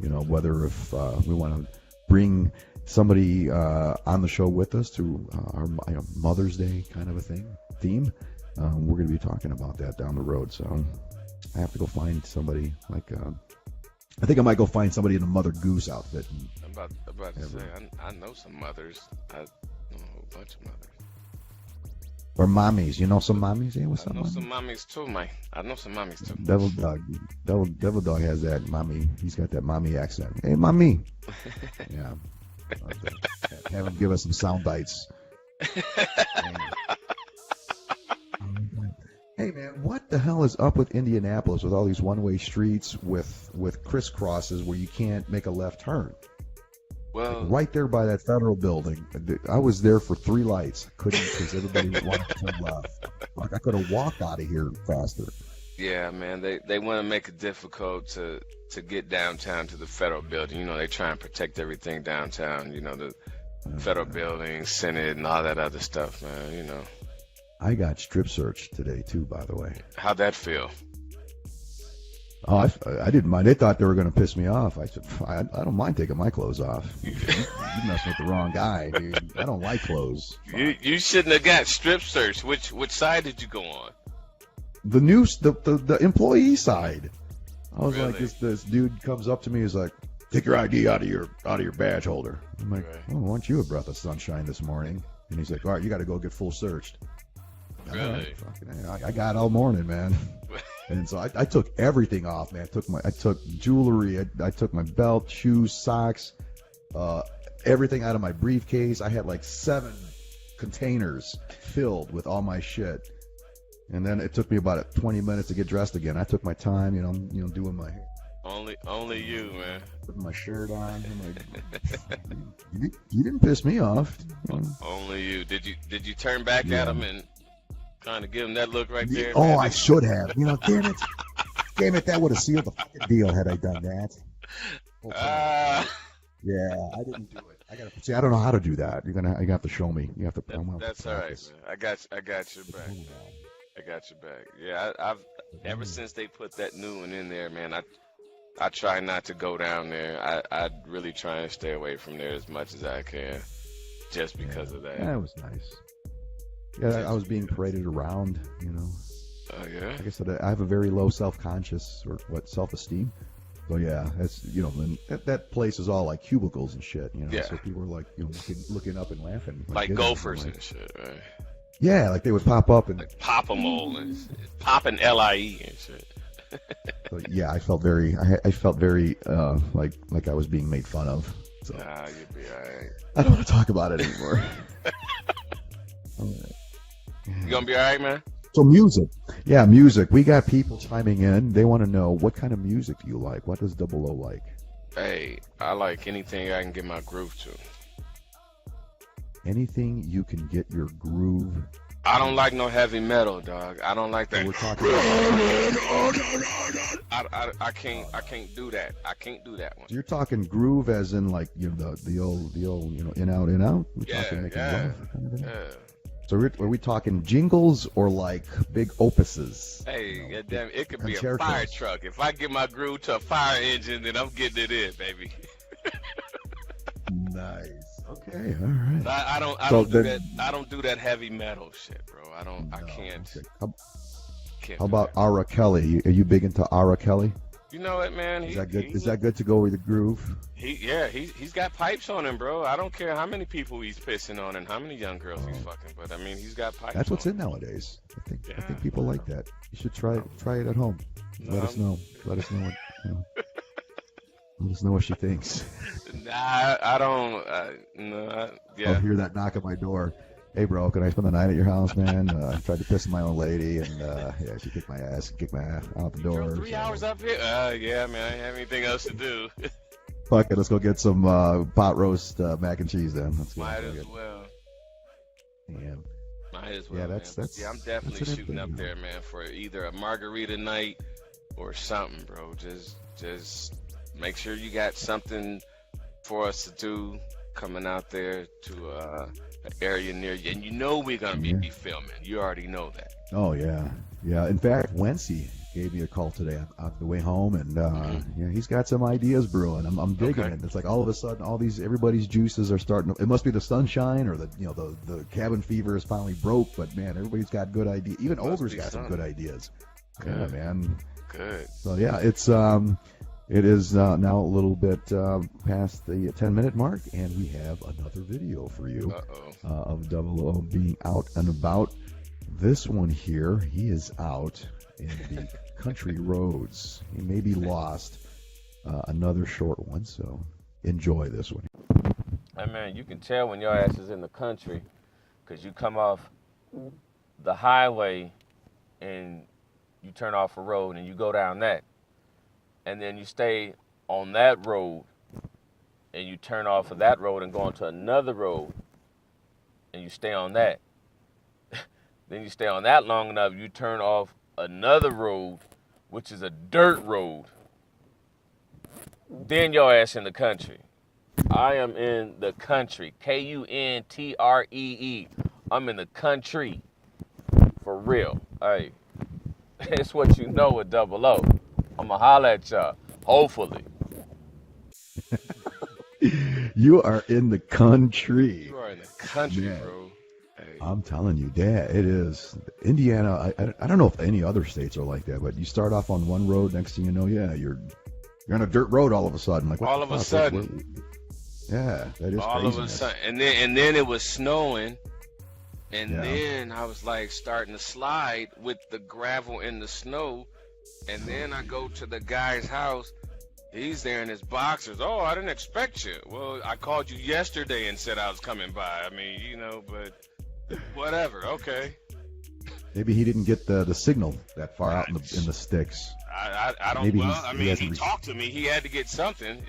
whether if we want to bring somebody on the show with us to our Mother's Day kind of a theme, we're going to be talking about that down the road. So I have to go find somebody I think I might go find somebody in a Mother Goose outfit. I'm about to say, I know some mothers. I know a whole bunch of mothers. Or mommies. You know some mommies? Hey, what's up, I know some mommies too, Mike. I know some mommies too. Devil Dog has that mommy. He's got that mommy accent. Hey, mommy. Yeah. Have him give us some sound bites. Hey man, what the hell is up with Indianapolis with all these one-way streets with crisscrosses where you can't make a left turn? Well, like right there by that federal building, I was there for 3 lights. I couldn't because everybody wanted to turn left. Like I could have walked out of here faster. yeah, man, they want to make it difficult to get downtown to the federal building. They try and protect everything downtown. The federal building, Senate, and all that other stuff, man. I got strip searched today too, by the way. How'd that feel? Oh, I didn't mind. They thought they were going to piss me off. I said, I don't mind taking my clothes off. You messing with the wrong guy, dude. I don't like clothes. You shouldn't have got strip searched. Which side did you go on? The employee side. I was Really? like, this dude comes up to me. He's like, take your ID out of your badge holder. I'm like, Right. oh, aren't you a breath of sunshine this morning? And he's like, all right, you got to go get full searched. Really? All right, fucking, I got all morning, man. And so I took everything off, man. I took jewelry. I took my belt, shoes, socks, everything out of my briefcase. I had like 7 containers filled with all my shit. And then it took me about 20 minutes to get dressed again. I took my time, doing my hair. Only you, man. Putting my shirt on. I'm like, you didn't piss me off. Only you. Did you turn back at him and kind of give him that look right there? Oh, man? I should have. Damn it, that would have sealed the fucking deal had I done that. Yeah, I didn't do it. I don't know how to do that. You have to show me. You have to. That's all right, man. I got your back. I got your back. Yeah, I've ever since they put that new one in there, man. I try not to go down there. I really try and stay away from there as much as I can, just because of that. Yeah, it was nice. Yeah, I was being paraded around, Oh yeah. Like I said, I have a very low self-conscious or self-esteem. So yeah, that's and that place is all like cubicles and shit, Yeah. So people are like, looking up and laughing. Like gophers and shit, right? Yeah, like they would pop up and Pop-a-mole and shit. Popping LIE and shit. so, yeah, I felt very like I was being made fun of. So Nah, you'll be alright. I don't want to talk about it anymore. All right. You gonna be alright, man? So music. Yeah, music. We got people chiming in. They want to know, what kind of music do you like? What does Double O like? Hey, I like anything I can get my groove to. Anything you can get your groove. I don't like no heavy metal, dog. I don't like that. We're talking I can't do that. I can't do that one. So you're talking groove as in like the old in out. We're talking making love kind of thing? Yeah. So are we talking jingles or like big opuses? Hey, goddamn, it could be a Concertos. fire truck. If I get my groove to a fire engine, then I'm getting it in, baby. Nice. Okay. All right. But I don't So do then- that. I don't do that heavy metal shit, bro. I can't. Okay. Can't How do about that. Ara Kelly? Are you big into Ara Kelly? You know what, man? Is that good? Is that good to go with the groove? He's got pipes on him, bro. I don't care how many people he's pissing on and how many young girls he's fucking, but I mean, he's got pipes. That's what's on in nowadays. I Yeah. think people like that. You should try it at home. Let us know. Let us know what. Let us know what she thinks. Nah, I don't. Yeah. I'll hear that knock at my door. Hey, bro, can I spend the night at your house, man? I tried to piss on my own lady, and yeah, she kicked my ass out the door. Drove 3 hours up here? Yeah, man, I didn't have anything else to do. Fuck it, let's go get some pot roast mac and cheese then. Might as well. Yeah. Might as well. Yeah, man. that's. Yeah, I'm definitely that's shooting up there, man, for either a margarita night or something, bro. Just make sure you got something for us to do coming out there to an area near you, and you know we're gonna be filming. You already know that. Oh yeah, yeah. In fact, Wency gave me a call today on the way home, and yeah, he's got some ideas brewing. I'm digging it. It's like all of a sudden, everybody's juices are starting. It must be the sunshine or the cabin fever is finally broke. But man, everybody's got good ideas. Even Ogre's got some good ideas. Good. Yeah, man. Good. So yeah, it is now a little bit past the 10-minute mark, and we have another video for you of Double O being out and about. This one here, he is out in the country roads. He may be lost. Another short one, so enjoy this one. Hey man, you can tell when your ass is in the country because you come off the highway and you turn off a road and you go down that. And then you stay on that road and you turn off of that road and go onto another road and you stay on that. Then you stay on that long enough, you turn off another road, which is a dirt road. Then your ass in the country. I am in the country. Kuntree. I'm in the country. For real. Hey, it's what you know with Double O. I'ma holler at y'all. Hopefully. You are in the country. You are in the country, Man. bro. Hey. I'm telling you, Dad, it is. Indiana, I don't know if any other states are like that, but you start off on one road, next thing you know, yeah, you're on a dirt road all of a sudden. Like, what All the of a fuck? sudden. Yeah, that is All of a craziness. sudden. And then it was snowing. And Yeah. then I was like starting to slide with the gravel in the snow. And then I go to the guy's house. He's there in his boxers. Oh, I didn't expect you. Well, I called you yesterday and said I was coming by. I mean, but whatever. Okay. Maybe he didn't get the signal that far out in the sticks. I don't. Maybe well, he I mean, hasn't he talked to me. He had to get something,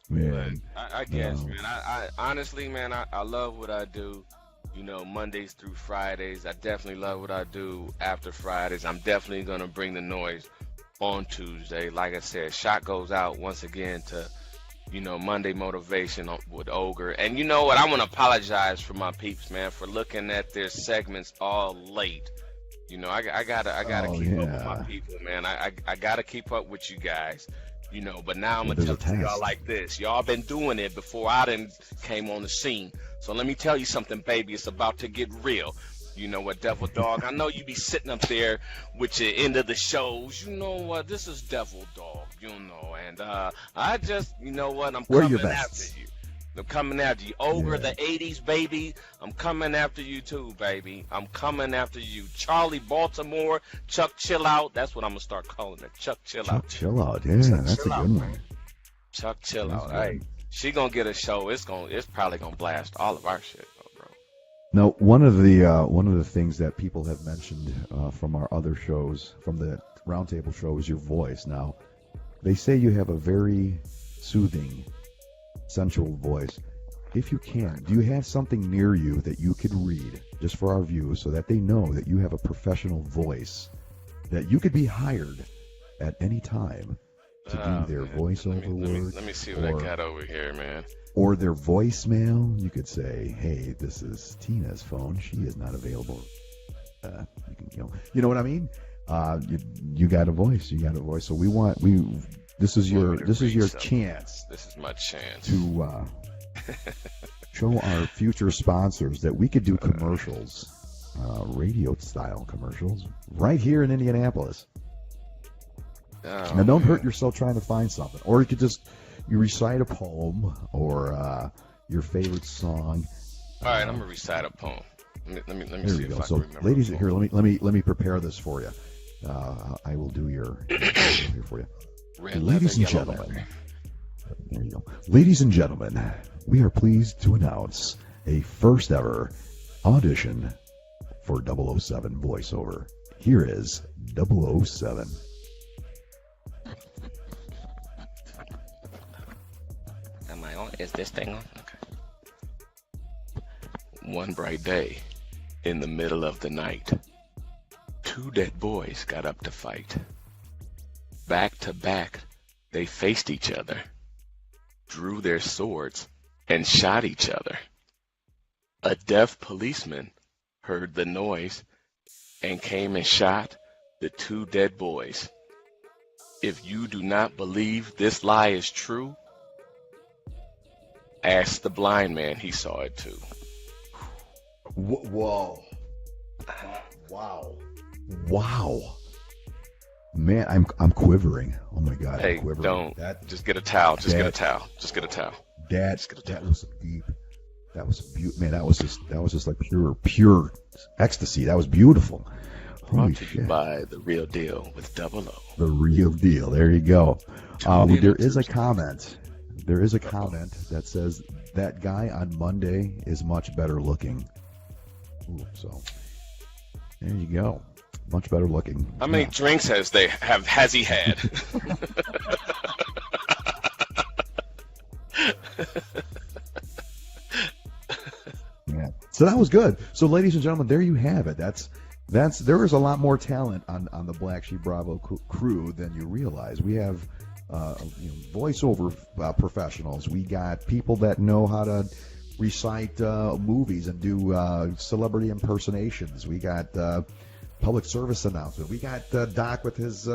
Man, I guess, no. man. I honestly, man, I love what I do. Mondays through Fridays. I definitely love what I do after Fridays. I'm definitely gonna bring the noise on Tuesday. Like I said, shot goes out once again to, Monday Motivation with Ogre. And you know what? I want to apologize for my peeps, man, for looking at their segments all late. I gotta keep up with my people, man. I gotta keep up with you guys. But now I'm gonna There's a tell y'all task. like this. Y'all been doing it before I done came on the scene. So let me tell you something, baby. It's about to get real. You know what, Devil Dog? I know you be sitting up there with your end of the shows. You know what? This is Devil Dog, And I just, I'm Wear your coming vests. after you. I'm coming after you. Over Yeah. the 80s, baby. I'm coming after you too, baby. I'm coming after you. Charlie Baltimore, Chuck Chill Out. That's what I'm going to start calling it. Chuck Chill Chuck Out. Chill Out. Yeah, that's a Chill Out, good one. Chuck Chill That's Out. good. Hey, she going to get a show. It's probably going to blast all of our shit, bro. Now, one of the things that people have mentioned from our other shows, from the roundtable show, is your voice. Now, they say you have a very soothing, sensual voice. If you can, do you have something near you that you could read, just for our viewers, so that they know that you have a professional voice, that you could be hired at any time to do their voiceover work? Let me see what I got over here, man. Or their voicemail. You could say, "Hey, this is Tina's phone. She is not available." You know what I mean? You got a voice. You got a voice. So this is your chance. This is my chance to show our future sponsors that we could do commercials, radio style commercials, right here in Indianapolis. Now, don't hurt yourself trying to find something. Or you could you recite a poem or your favorite song. All right, I'm gonna recite a poem. Let me There see you if go. I So, can remember. ladies, here, let me prepare this for you. I will do your here for you. Red Ladies leather, and yellow gentlemen, leather. there you go. Ladies and gentlemen, we are pleased to announce a first ever audition for 007 voiceover. Here is 007. Am I on? Is this thing on? Okay. One bright day, in the middle of the night, two dead boys got up to fight. Back to back, they faced each other, drew their swords, and shot each other. A deaf policeman heard the noise and came and shot the two dead boys. If you do not believe this lie is true, ask the blind man, he saw it too. Whoa. Wow. Man, I'm quivering. Oh my God, Hey, I'm quivering. don't. Just get a towel. Just get a that- towel. Just get a towel. That was deep. That was beautiful. Man, that was just like pure ecstasy. That was beautiful. Holy Brought to you shit. by The Real Deal with Double O. The real deal. There you go. There is a Tuesday. comment. There is a comment that says that guy on Monday is much better looking. Ooh, so there you go. Much better looking. How many drinks has he had? Yeah. So that was good. So, ladies and gentlemen, there you have it. There is a lot more talent on the Black Sheep Bravo crew than you realize. We have voiceover professionals. We got people that know how to recite movies and do celebrity impersonations. We got public service announcement. We got Doc with his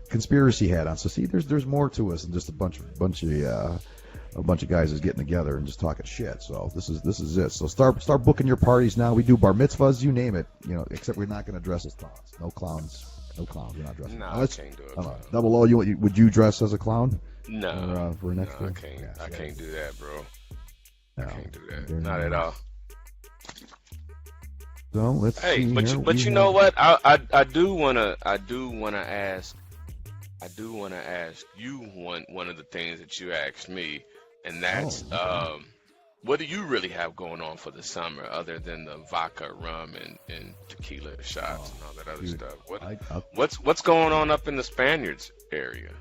conspiracy hat on. So see, there's more to us than just a bunch of guys is getting together and just talking shit. So this is it. So start booking your parties now. We do bar mitzvahs, you name it. Except we're not going to dress as clowns. No clowns. We're not dressing. No, I can't do it. Double O, would you dress as a clown? No, for next I year? can't. Yeah, I can't do that, bro. No, I can't do that. they're Not at all. So let's Hey, see but here. you know what? I do wanna ask you one of the things that you asked me, and that's what do you really have going on for the summer other than the vodka, rum, and tequila shots and all that other dude, stuff? What's going on up in the Spaniards area?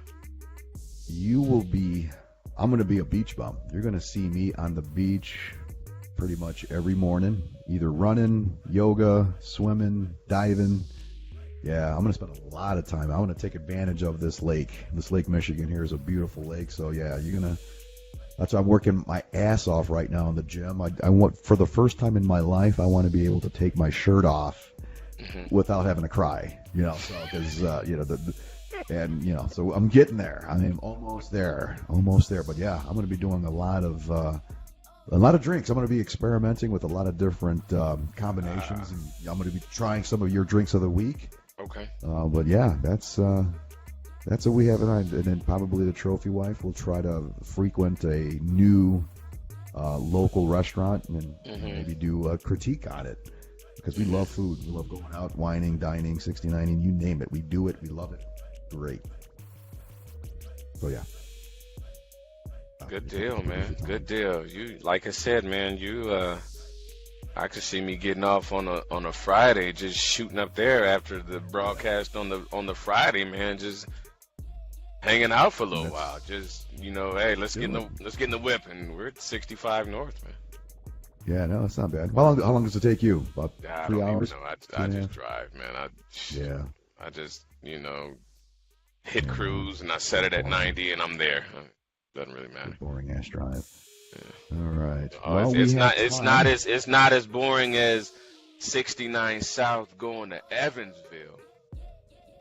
I'm going to be a beach bum. You're going to see me on the beach pretty much every morning, either running, yoga, swimming, diving. Yeah, I'm going to spend a lot of time. I want to take advantage of this lake. This Lake Michigan here is a beautiful lake. So yeah, that's why I'm working my ass off right now in the gym. I want, for the first time in my life, I want to be able to take my shirt off without having to cry. So because so I'm getting there. I am almost there. But yeah, I'm going to be doing a lot of drinks. I'm going to be experimenting with a lot of different combinations, and I'm going to be trying some of your drinks of the week. Okay. But yeah, that's what we have in mind. And then probably the trophy wife will try to frequent a new local restaurant and maybe do a critique on it, because we love food. We love going out, wining, dining, 69ing, you name it. We do it. We love it. Great. So yeah. Good deal, man. Good deal. You, like I said, man, I could see me getting off on a Friday, just shooting up there after the broadcast on the Friday, man, just hanging out for a little while. Just hey, let's get in the whip, and we're at 65 North, man. Yeah, no, that's not bad. How long does it take you? About 3 hours? I just drive, man. I just hit cruise, and I set it at 90, and I'm there. Doesn't really matter. Boring ass drive. Yeah. All right. It's not as boring as 69 South going to Evansville.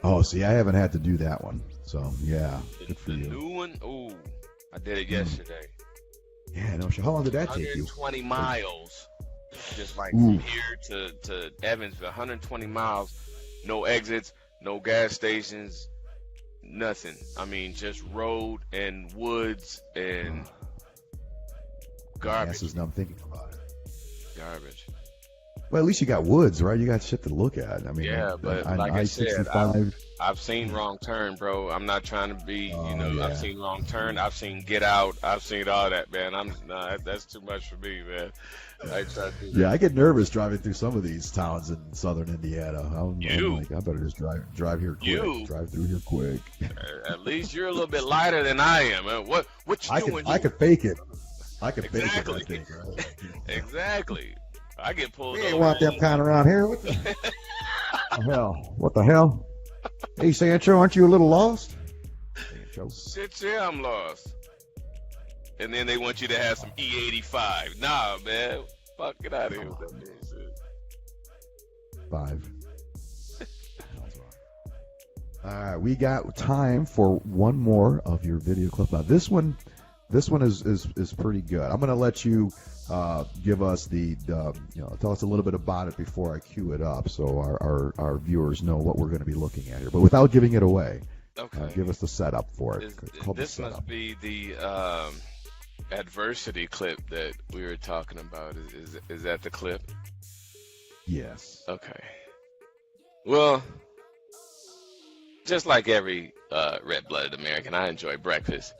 Oh, see, I haven't had to do that one. So yeah, good for the you. New one? Ooh, I did it yesterday. Yeah, no. How long did that take you? 120 miles. Just like from here to Evansville, 120 miles. No exits, no gas stations, nothing. I mean, just road and woods and garbage. Ass is numb thinking about it. Garbage. Well, at least you got woods, right? You got shit to look at. I mean, Yeah, but on like I said, I-65. I've seen Wrong Turn, bro. I'm not trying to be, Yeah. I've seen Wrong Turn. I've seen Get Out. I've seen all that, man. That's too much for me, man. I try to do that. Yeah, I get nervous driving through some of these towns in southern Indiana. I'm like, I better just drive here quick. Drive through here quick. At least you're a little bit lighter than I am. What you doing? I could fake it. I could fake it, Exactly. I think, right? Exactly. I get pulled We over. ain't want them kind around here. What the hell? What the hell? Hey, Sancho, aren't you a little lost? Sancho. Shit, yeah, I'm lost. And then they want you to have some E85. Nah, man. Fuck, get out of here with that bullshit. 5. All right, we got time for one more of your video clip. Now, this one is pretty good. I'm going to let you give us tell us a little bit about it before I cue it up, so our viewers know what we're going to be looking at here. But without giving it away, Okay. give us the setup for it. This must be the adversity clip that we were talking about. Is that the clip? Yes. Okay. Well, just like every red-blooded American, I enjoy breakfast.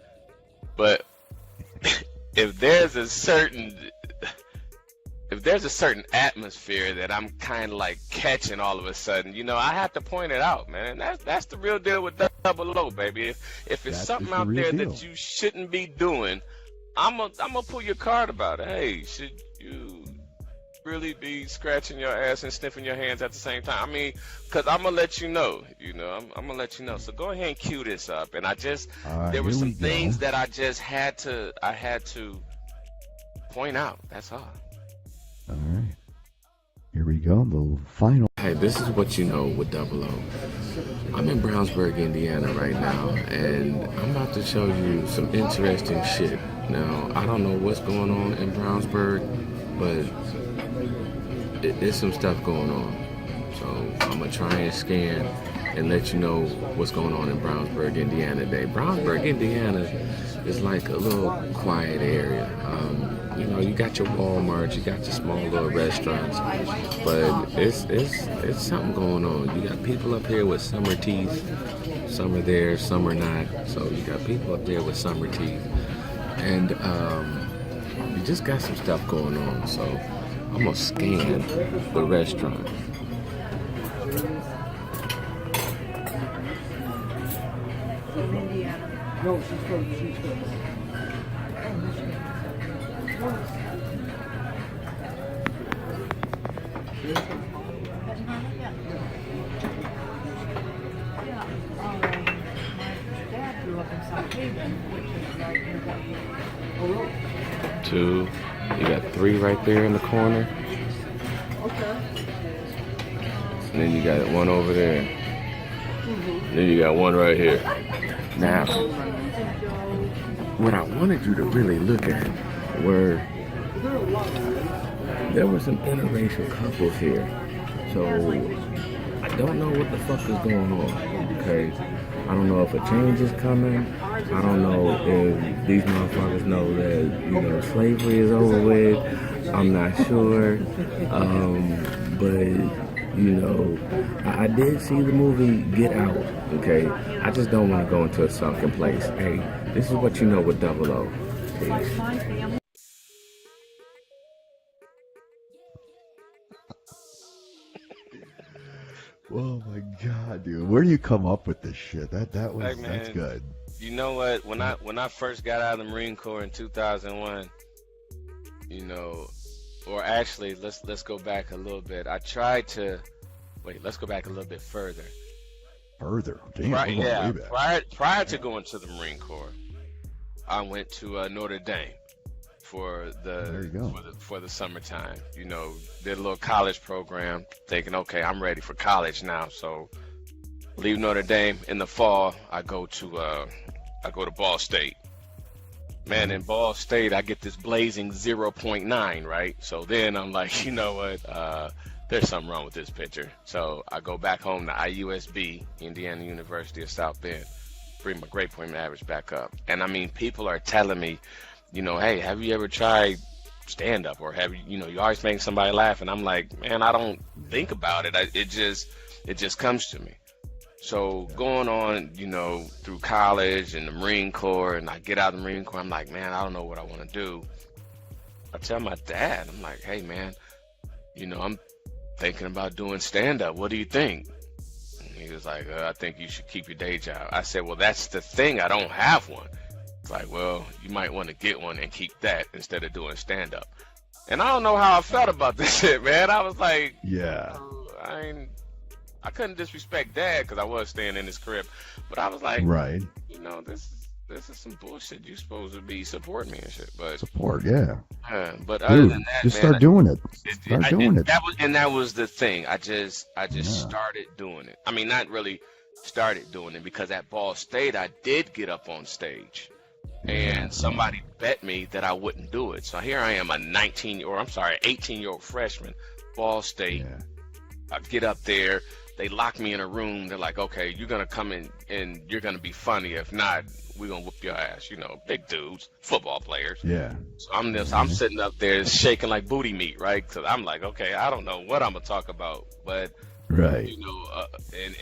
But if there's a certain atmosphere that I'm kind of like catching all of a sudden, I have to point it out, man. That's the real deal with Double O, baby. If it's something out there that you shouldn't be doing, I'm gonna pull your card about it. Hey, should you really be scratching your ass and sniffing your hands at the same time? I mean, because I'm gonna let you know, I'm gonna let you know. So go ahead and cue this up. And there were some things that I just had to point out. That's all. All right. Here we go. The final. Hey, this is what you know with Double O. I'm in Brownsburg, Indiana right now, and I'm about to show you some interesting shit. Now, I don't know what's going on in Brownsburg, but there's some stuff going on. So I'm going to try and scan and let you know what's going on in Brownsburg, Indiana today. Brownsburg, Indiana is like a little quiet area. You got your Walmart, you got your small little restaurants, but it's something going on. You got people up here with summer teeth. Some are there, some are not. So you got people up there with summer teeth. And you just got some stuff going on. So I'm going to scan the restaurant. No, she's from. Dad grew up in South Haven, which is right near the 2, you got 3 right there in the corner. Okay. And then you got 1 over there. Then you got 1 right here. Now, what I wanted you to really look at were there were some interracial couples here. So I don't know what the fuck is going on. Okay, I don't know if a change is coming. I don't know if these motherfuckers know that slavery is over with. I'm not sure. But I did see the movie Get Out. Okay, I just don't want to go into a sunken place. Hey, this is what you know with Double O. Peace. Oh my God, dude! Where do you come up with this shit? That's good. You know what? When I first got out of the Marine Corps in 2001, or actually let's go back a little bit. I tried to let's go back a little bit further. Further, damn. Way back. Prior to going to the Marine Corps, I went to Notre Dame for the summertime. Did a little college program, thinking, okay, I'm ready for college now. So leave Notre Dame in the fall. I go to Ball State. Man, in Ball State, I get this blazing 0.9, right? So then I'm like, you know what? There's something wrong with this picture. So I go back home to IUSB, Indiana University of South Bend. bring my grade point average back up. And I mean, people are telling me, hey, have you ever tried stand up, or have you, you always make somebody laugh? And I'm like, man, I don't think about it. It just comes to me. So going on, through college and the Marine Corps, and I get out of the Marine Corps, I'm like, man, I don't know what I want to do. I tell my dad, I'm like, hey, man, I'm thinking about doing stand-up. What do you think? And he was like, I think you should keep your day job. I said, well, that's the thing. I don't have one. It's like, well, you might want to get one and keep that instead of doing stand-up. And I don't know how I felt about this shit, man. I was like, Yeah. I couldn't disrespect Dad because I was staying in his crib, but I was like, Right. This is some bullshit. You're supposed to be supporting me and shit, but Support, yeah. but other Dude, than that, just man, start doing it. Start doing it. That was the thing. I just started doing it. I mean, not really started doing it, because at Ball State I did get up on stage, and somebody bet me that I wouldn't do it. So here I am, a 18-year-old freshman, Ball State. Yeah. I get up there. They lock me in a room. They're like, okay, you're going to come in and you're going to be funny. If not, we're going to whoop your ass. Big dudes, football players. Yeah. So I'm sitting up there shaking like booty meat, right? Because I'm like, okay, I don't know what I'm going to talk about. But, Right.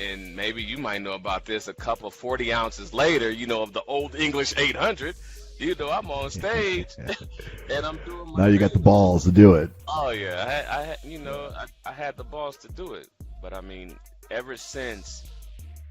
and maybe you might know about this, a couple 40 ounces later, of the old English 800, I'm on stage and I'm doing my Now you got the thing. balls to do it. Oh yeah, I had the balls to do it. But I mean, ever since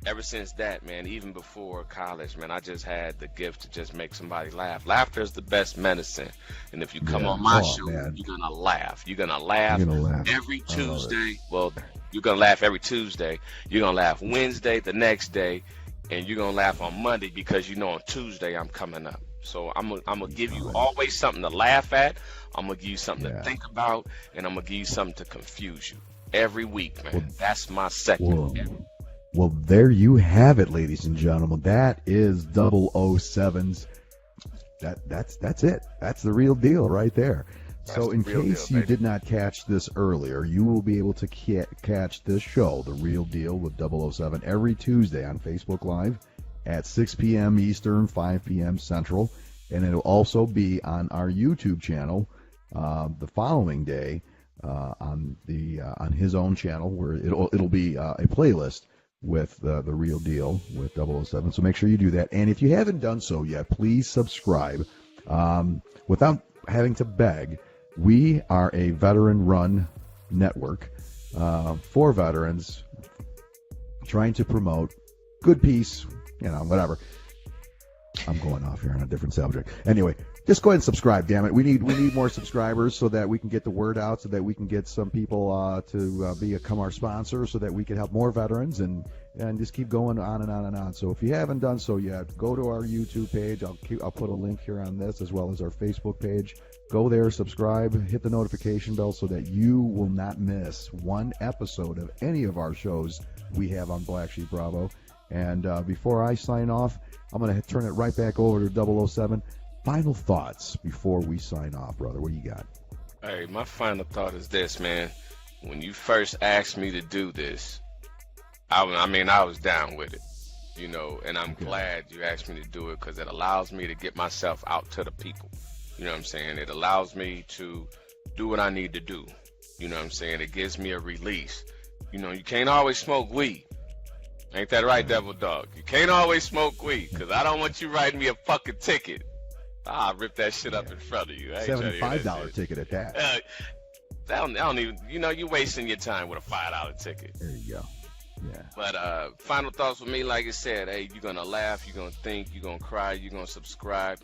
that, man, even before college, man, I just had the gift to just make somebody laugh. Laughter is the best medicine. And if you come on my show, man. you're gonna laugh. You're gonna laugh every I love Tuesday. Well, you're gonna laugh every Tuesday. You're gonna laugh Wednesday, the next day, and you're gonna laugh on Monday, because on Tuesday I'm coming up. So I'm gonna give you always something to laugh at. I'm gonna give you something to think about, and I'm gonna give you something to confuse you every week, man. That's my second. Well, there you have it, ladies and gentlemen. That is 007's. That's it. That's the real deal right there. So in case you did not catch this earlier, you will be able to catch this show, The Real Deal with 007, every Tuesday on Facebook Live at 6 p.m. Eastern, 5 p.m. Central. And it'll also be on our YouTube channel the following day on his own channel, where it'll be a playlist with the Real Deal with 007. So make sure you do that. And if you haven't done so yet, please subscribe. Without having to beg, we are a veteran-run network for veterans, trying to promote good peace, whatever. I'm going off here on a different subject. Anyway, just go ahead and subscribe, damn it. We need more subscribers so that we can get the word out, so that we can get some people to become our sponsors, so that we can help more veterans and just keep going on and on and on. So if you haven't done so yet, go to our YouTube page. I'll put a link here on this, as well as our Facebook page. Go there, subscribe, hit the notification bell, so that you will not miss one episode of any of our shows we have on Black Sheep Bravo. And before I sign off, I'm going to turn it right back over to 007. Final thoughts before we sign off, brother. What do you got? Hey, my final thought is this, man. When you first asked me to do this, I was down with it, and I'm glad you asked me to do it, because it allows me to get myself out to the people. You know what I'm saying? It allows me to do what I need to do. You know what I'm saying? It gives me a release. You can't always smoke weed. Ain't that right, Devil Dog? You can't always smoke weed, because I don't want you writing me a fucking ticket. I'll rip that shit up in front of you. $75 ticket at that. I don't even, you wasting your time with a $5 ticket. There you go. Yeah. But final thoughts with me, like I said, hey, you're going to laugh, you're going to think, you're going to cry, you're going to subscribe.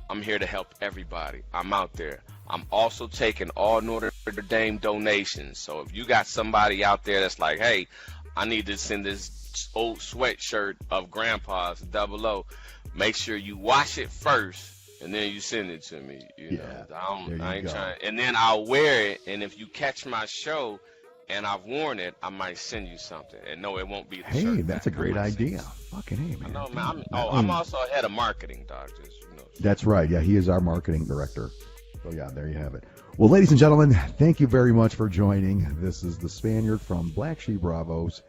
I'm here to help everybody. I'm out there. I'm also taking all Notre Dame donations. So if you got somebody out there that's like, hey, I need to send this old sweatshirt of Grandpa's 00, make sure you wash it first, and then you send it to me. I ain't trying. And then I'll wear it, and if you catch my show and I've worn it, I might send you something. And no, it won't be the shirt. Hey, that's a great idea. Fucking hey, man. I know, man. I'm also head of marketing, dog. That's right. Yeah, he is our marketing director. So yeah, there you have it. Well, ladies and gentlemen, thank you very much for joining. This is the Spaniard from Black Sheep Bravo's,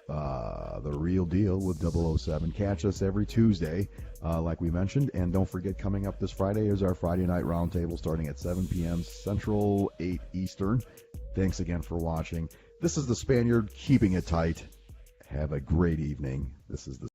the The Real Deal with 007. Catch us every Tuesday, like we mentioned. And don't forget, coming up this Friday is our Friday Night Roundtable starting at 7 p.m. Central, 8 Eastern. Thanks again for watching. This is the Spaniard keeping it tight. Have a great evening. This is the